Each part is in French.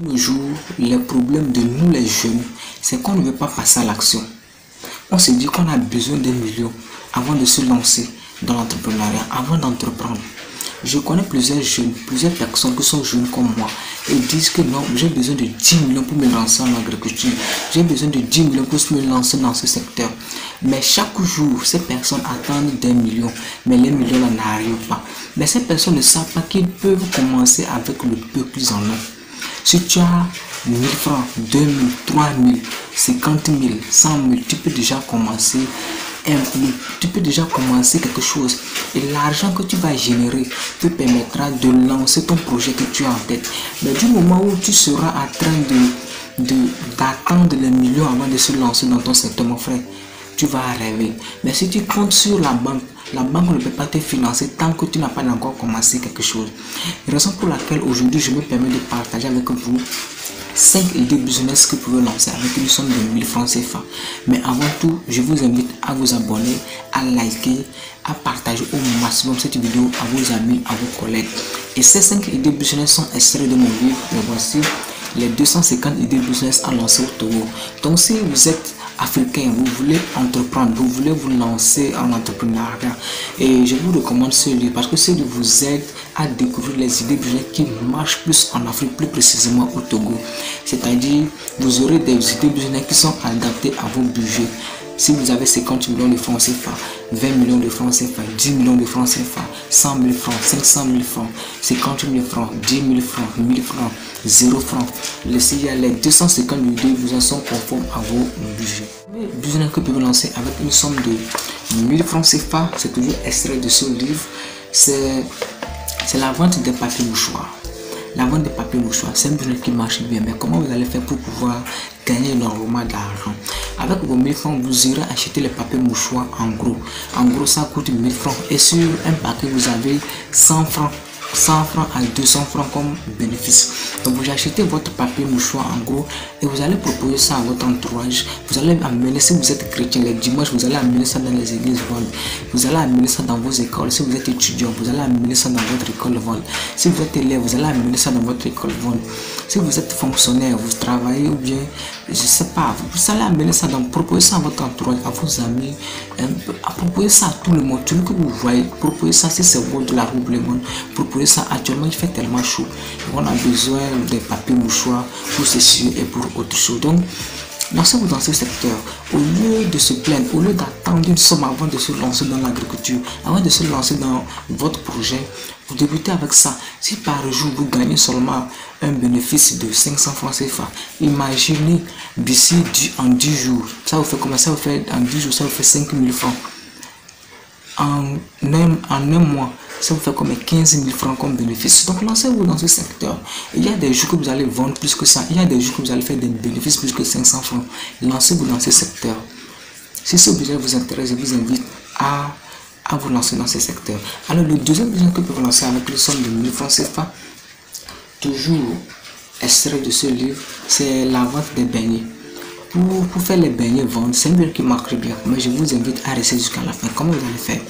Le jour, les problèmes de nous les jeunes, c'est qu'on ne veut pas passer à l'action. On se dit qu'on a besoin d'un million avant de se lancer dans l'entrepreneuriat, avant d'entreprendre. Je connais plusieurs jeunes, plusieurs personnes qui sont jeunes comme moi et disent que non, j'ai besoin de 10 millions pour me lancer en agriculture. J'ai besoin de 10 millions pour me lancer dans ce secteur. Mais chaque jour, ces personnes attendent des millions, mais les millions n'arrivent pas. Mais ces personnes ne savent pas qu'ils peuvent commencer avec le peu qu'ils en ont. Si tu as 1000 francs, 2000, 3000, 50 000, 100 000, tu peux déjà commencer quelque chose. Et l'argent que tu vas générer te permettra de lancer ton projet que tu as en tête. Mais du moment où tu seras en train d'attendre les millions avant de se lancer dans ton secteur, mon frère, tu vas rêver. Mais si tu comptes sur la banque ne peut pas te financer tant que tu n'as pas encore commencé quelque chose. Raison pour laquelle aujourd'hui je me permets de partager avec vous 5 idées business que vous pouvez lancer avec une somme de 1000 francs CFA. Mais avant tout, je vous invite à vous abonner, à liker, à partager au maximum cette vidéo à vos amis, à vos collègues. Et ces 5 idées business sont extraits de mon livre. Et voici les 250 idées business à lancer au Togo. Donc si vous êtes africain, vous voulez entreprendre, vous voulez vous lancer en entrepreneuriat, et je vous recommande ce livre parce que ce livre vous aide à découvrir les idées business qui marchent plus en Afrique, plus précisément au Togo. C'est-à-dire, vous aurez des idées business qui sont adaptées à vos budgets. Si vous avez 50 millions de francs CFA, 20 millions de francs CFA, 10 millions de francs CFA, 100 000 francs, 500 000 francs, 50 000 francs, 10 000 francs, 1000 francs, 0 francs, les 250 idées vous en sont conformes à vos budgets. Le business que vous pouvez lancer avec une somme de 1000 francs CFA, c'est toujours extrait de ce livre, c'est la vente des papiers mouchoirs. La vente des papiers mouchoirs, c'est un business qui marche bien, mais comment vous allez faire pour pouvoir gagner énormément d'argent? Avec vos 1000 francs, vous irez acheter les papiers mouchoirs en gros. En gros, ça coûte 1000 francs. Et sur un paquet, vous avez 100 francs à 200 francs comme bénéfice. Donc vous achetez votre papier mouchoir en gros et vous allez proposer ça à votre entourage. Vous allez amener, si vous êtes chrétien, les dimanches, vous allez amener ça dans les églises voles. Vous allez amener ça dans vos écoles. Si vous êtes étudiant, vous allez amener ça dans votre école voile. Si vous êtes élève, vous allez amener ça dans votre école voile. Si vous êtes fonctionnaire, vous travaillez ou bien, je sais pas, vous allez amener ça dans, proposer ça à votre entourage, à vos amis, à proposer ça à tout le monde, tout le que vous voyez, proposer ça si c'est au bord de la rue, le monde, proposer ça. Actuellement il fait tellement chaud, on a besoin des papiers mouchoirs pour ceci et pour autre chose. Donc lancez-vous dans ce secteur au lieu de se plaindre, au lieu d'attendre une somme avant de se lancer dans l'agriculture, avant de se lancer dans votre projet. Vous débutez avec ça. Si par jour vous gagnez seulement un bénéfice de 500 francs CFA, imaginez d'ici en 10 jours, ça vous fait comment? Ça vous fait en 10 jours, ça vous fait 5000 francs. En un mois, ça vous fait comme 15 000 francs comme bénéfice. Donc lancez-vous dans ce secteur. Il y a des jours que vous allez vendre plus que ça. Il y a des jours que vous allez faire des bénéfices plus que 500 francs. Lancez-vous dans ce secteur. Si ce business vous intéresse, je vous invite à vous lancer dans ce secteur. Alors le deuxième business que vous pouvez lancer avec le somme de 1000 francs CFA, toujours extrait de ce livre, c'est la vente des beignets. Pour faire les beignets vendre, c'est un business qui marche bien, mais je vous invite à rester jusqu'à la fin. Comment vous allez faire?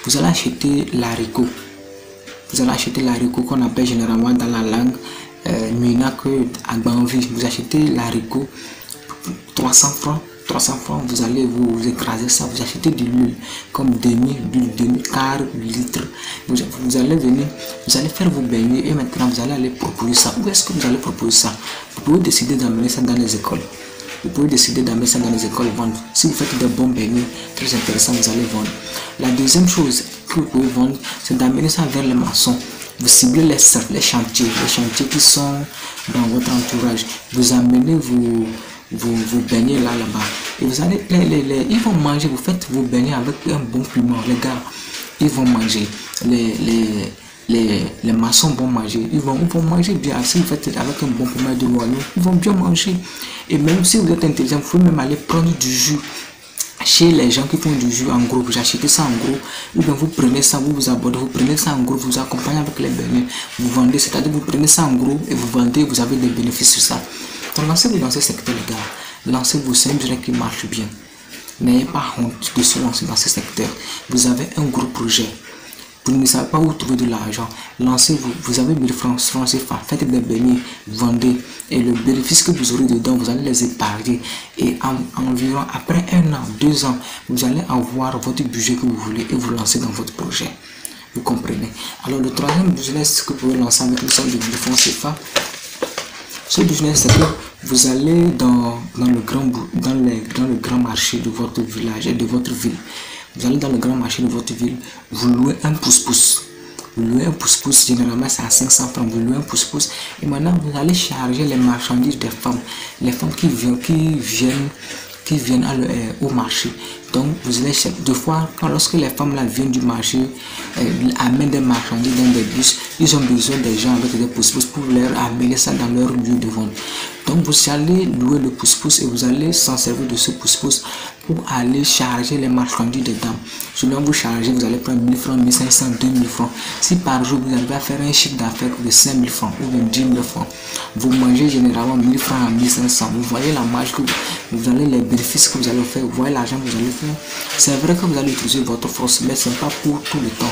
Vous allez acheter l'haricot. Vous allez acheter l'haricot qu'on appelle généralement dans la langue Minak Agbanvi. Vous achetez l'haricot 300 francs. 300 francs, vous allez vous écraser ça. Vous achetez de l'huile comme demi-quart litre. Vous allez venir, vous allez faire vos beignets et maintenant vous allez aller proposer ça. Où est-ce que vous allez proposer ça? Vous pouvez décider d'amener ça dans les écoles. Vous pouvez décider d'amener ça dans les écoles vendre. Si vous faites des bons beignets, très intéressant, vous allez vendre. La deuxième chose que vous pouvez vendre, c'est d'amener ça vers les maçons. Vous ciblez les chantiers qui sont dans votre entourage. Vous amenez vos beignets là-bas. Et vous allez, ils vont manger, vous faites vos beignets avec un bon piment. Les gars, ils vont manger. Les maçons vont manger, ils vont manger bien. Si vous faites avec un bon piment de l'oignon, ils vont bien manger. Et même si vous êtes intelligent, vous pouvez même aller prendre du jus chez les gens qui font du jus en gros. Vous achetez ça en gros, ou bien vous prenez ça, vous abordez, vous prenez ça en gros, vous accompagnez avec les beignets, vous vendez, c'est-à-dire vous prenez ça en gros et vous vendez, vous avez des bénéfices sur ça. Donc lancez-vous dans ce secteur, les gars. Lancez-vous, c'est un business qui marche bien. N'ayez pas honte de se lancer dans ce secteur. Vous avez un gros projet. Vous ne savez pas où trouver de l'argent. Lancez-vous. Vous avez 1000 francs CFA. Faites des beignets, vendez. Et le bénéfice que vous aurez dedans, vous allez les épargner. Et environ après 1 an, 2 ans, vous allez avoir votre budget que vous voulez et vous lancer dans votre projet. Vous comprenez? Alors le troisième business que vous pouvez lancer avec le somme de 1000 francs CFA, ce business, c'est que vous allez dans le grand marché de votre village et de votre ville. Vous allez dans le grand marché de votre ville, vous louez un pousse-pousse. Vous louez un pousse-pousse, généralement c'est à 500 francs, vous louez un pousse-pousse. Et maintenant, vous allez charger les marchandises des femmes. Les femmes qui viennent au marché. Donc, vous allez deux fois, lorsque les femmes là viennent du marché, amènent des marchandises dans des bus, ils ont besoin des gens avec des pousse-pousse pour leur amener ça dans leur lieu de vente. Donc, vous allez louer le pousse-pousse et vous allez s'en servir de ce pousse-pousse pour aller charger les marchandises des dames. Selon vous chargez, vous allez prendre 1000 francs, 1500, 2000 francs. Si par jour vous arrivez à faire un chiffre d'affaires de 5000 francs ou de 10 000 francs, vous mangez généralement 1000 francs à 1500. Vous voyez la marge que vous allez, les bénéfices que vous allez faire, vous voyez l'argent que vous allez faire. C'est vrai que vous allez utiliser votre force, mais ce n'est pas pour tout le temps.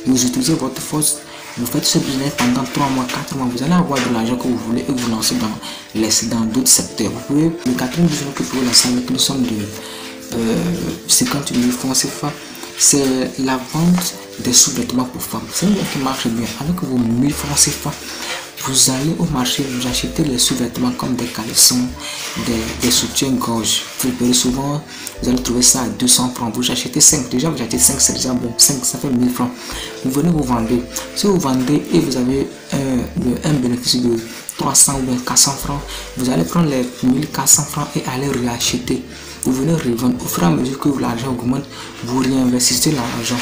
Vous utilisez votre force. Vous faites ce business pendant 3 mois, 4 mois, vous allez avoir de l'argent que vous voulez et vous lancez dans d'autres secteurs. Vous pouvez, le quatrième business que vous pouvez lancer avec une somme de 50 000 francs CFA, c'est la vente des sous-vêtements pour femmes. C'est une qui marche bien. Avec vos 1000 francs CFA, vous allez au marché, vous achetez les sous-vêtements comme des caleçons, des soutiens-gorge. Vous souvent, vous allez trouver ça à 200 francs. Vous achetez 5. Déjà, vous achetez 5, c'est déjà bon. 5, ça fait 1000 francs. Vous venez vous vendre. Si vous vendez et vous avez un bénéfice de 300 ou 400 francs, vous allez prendre les 1400 francs et aller réacheter. Vous venez revendre. Au fur et à mesure que l'argent augmente, vous réinvestissez l'argent.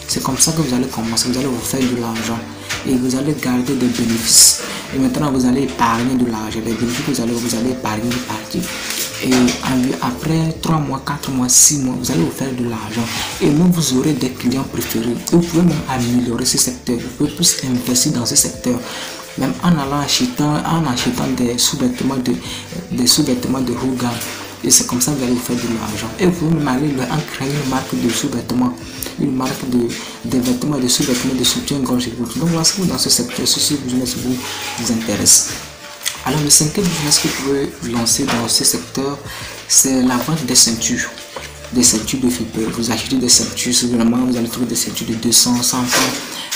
C'est comme ça que vous allez commencer. Vous allez vous faire de l'argent et vous allez garder des bénéfices. Et maintenant, vous allez épargner de l'argent. Les bénéfices que vous allez épargner partir. Et après 3 mois, 4 mois, 6 mois, vous allez vous faire de l'argent. Et même vous aurez des clients préférés. Et vous pouvez même améliorer ce secteur. Vous pouvez plus investir dans ce secteur. Même en allant achetant des sous-vêtements de haut gamme. Et c'est comme ça que vous allez vous faire de l'argent. Et vous pouvez même aller en créer une marque de sous-vêtements, une marque de vêtements, de sous-vêtements, de soutien-gorge. Donc lancez-vous dans ce secteur si ce business vous intéresse. Alors le cinquième business que vous pouvez lancer dans ce secteur, c'est la vente des ceintures. Des ceintures de flipper. Vous achetez des ceintures, sûrement vous allez trouver des ceintures de 200, 100 francs.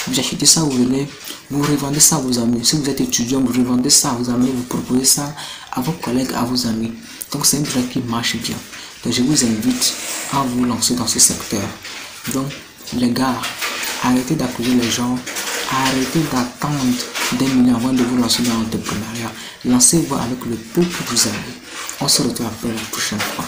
Vous achetez ça, vous venez, vous revendez ça à vos amis. Si vous êtes étudiant, vous revendez ça à vos amis, vous proposez ça à vos collègues, à vos amis. Donc c'est un business qui marche bien. Donc je vous invite à vous lancer dans ce secteur. Donc les gars, arrêtez d'accuser les gens, arrêtez d'attendre des millions avant de vous lancer dans l'entrepreneuriat. Lancez-vous avec le peu que vous avez. On se retrouve après la prochaine fois.